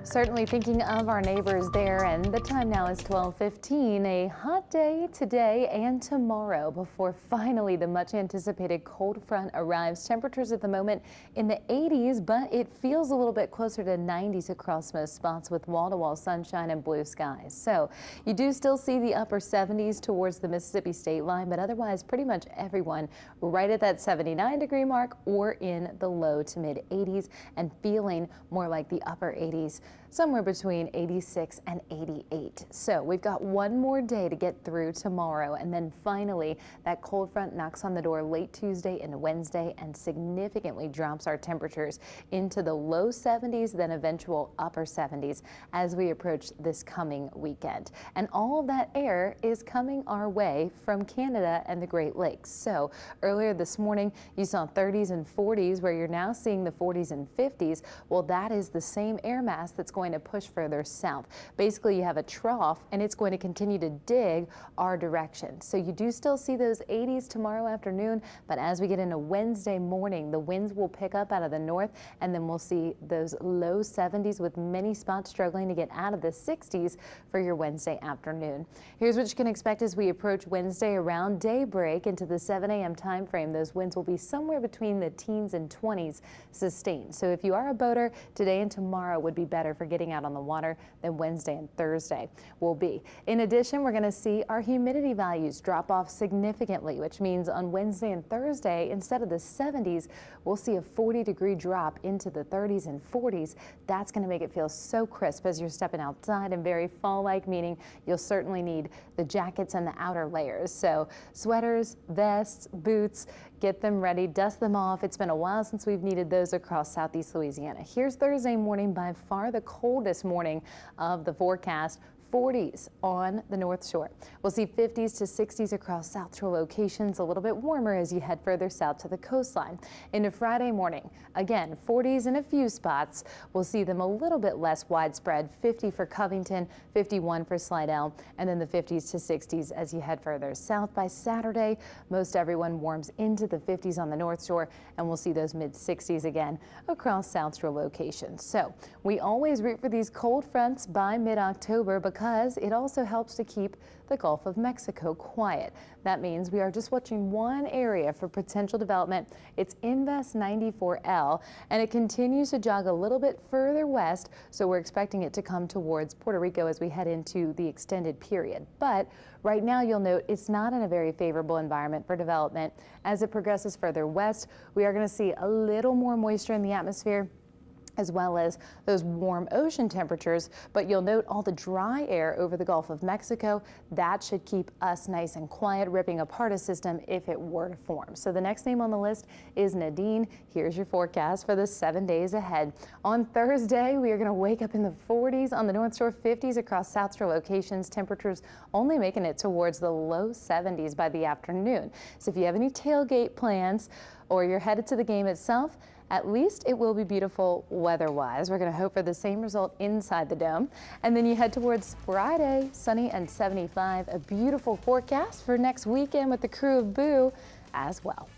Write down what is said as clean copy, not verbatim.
Certainly thinking of our neighbors there, and the time now is 12:15. A hot day today and tomorrow before finally the much anticipated cold front arrives. Temperatures at the moment in the 80s, but it feels a little bit closer to 90s across most spots with wall-to-wall sunshine and blue skies. So you do still see the upper 70s towards the Mississippi state line, but otherwise pretty much everyone right at that 79-degree mark or in the low to mid 80s and feeling more like the upper 80s. Somewhere between 86 and 88. So we've got one more day to get through tomorrow, and then finally that cold front knocks on the door late Tuesday and Wednesday and significantly drops our temperatures into the low 70s, then eventual upper 70s as we approach this coming weekend. And all of that air is coming our way from Canada and the Great Lakes. So earlier this morning you saw 30s and 40s, where you're now seeing the 40s and 50s. Well, that is the same air mass that's going to push further south. Basically, you have a trough and it's going to continue to dig our direction. So you do still see those 80s tomorrow afternoon, but as we get into Wednesday morning, the winds will pick up out of the north, and then we'll see those low 70s with many spots struggling to get out of the 60s for your Wednesday afternoon. Here's what you can expect as we approach Wednesday around daybreak into the 7 a.m. time frame. Those winds will be somewhere between the teens and 20s sustained. So if you are a boater, today and tomorrow would be better for getting out on the water than Wednesday and Thursday will be. In addition, we're going to see our humidity values drop off significantly, which means on Wednesday and Thursday, instead of the 70s, we'll see a 40-degree drop into the 30s and 40s. That's going to make it feel so crisp as you're stepping outside, and very fall-like, meaning you'll certainly need the jackets and the outer layers. So sweaters, vests, boots, get them ready, dust them off. It's been a while since we've needed those across southeast Louisiana. Here's Thursday morning, by far the coldest morning of the forecast. 40s on the North Shore. We'll see 50s to 60s across South Shore locations, a little bit warmer as you head further south to the coastline. Into Friday morning, again, 40s in a few spots. We'll see them a little bit less widespread. 50 for Covington, 51 for Slidell, and then the 50s to 60s as you head further south. By Saturday, most everyone warms into the 50s on the North Shore, and we'll see those mid 60s again across South Shore locations. So we always root for these cold fronts by mid-October, because it also helps to keep the Gulf of Mexico quiet. That means we are just watching one area for potential development. It's Invest 94L, and it continues to jog a little bit further west, so we're expecting it to come towards Puerto Rico as we head into the extended period. But right now, you'll note it's not in a very favorable environment for development. As it progresses further west, we are going to see a little more moisture in the atmosphere, as well as those warm ocean temperatures, but you'll note all the dry air over the Gulf of Mexico. That should keep us nice and quiet, ripping apart a system if it were to form. So the next name on the list is Nadine. Here's your forecast for the 7 days ahead. On Thursday, we are going to wake up in the 40s on the North Shore, 50s across South Shore locations. Temperatures only making it towards the low 70s by the afternoon. So if you have any tailgate plans or you're headed to the game itself, at least it will be beautiful weather-wise. We're going to hope for the same result inside the dome. And then you head towards Friday, sunny and 75. A beautiful forecast for next weekend with the crew of Boo as well.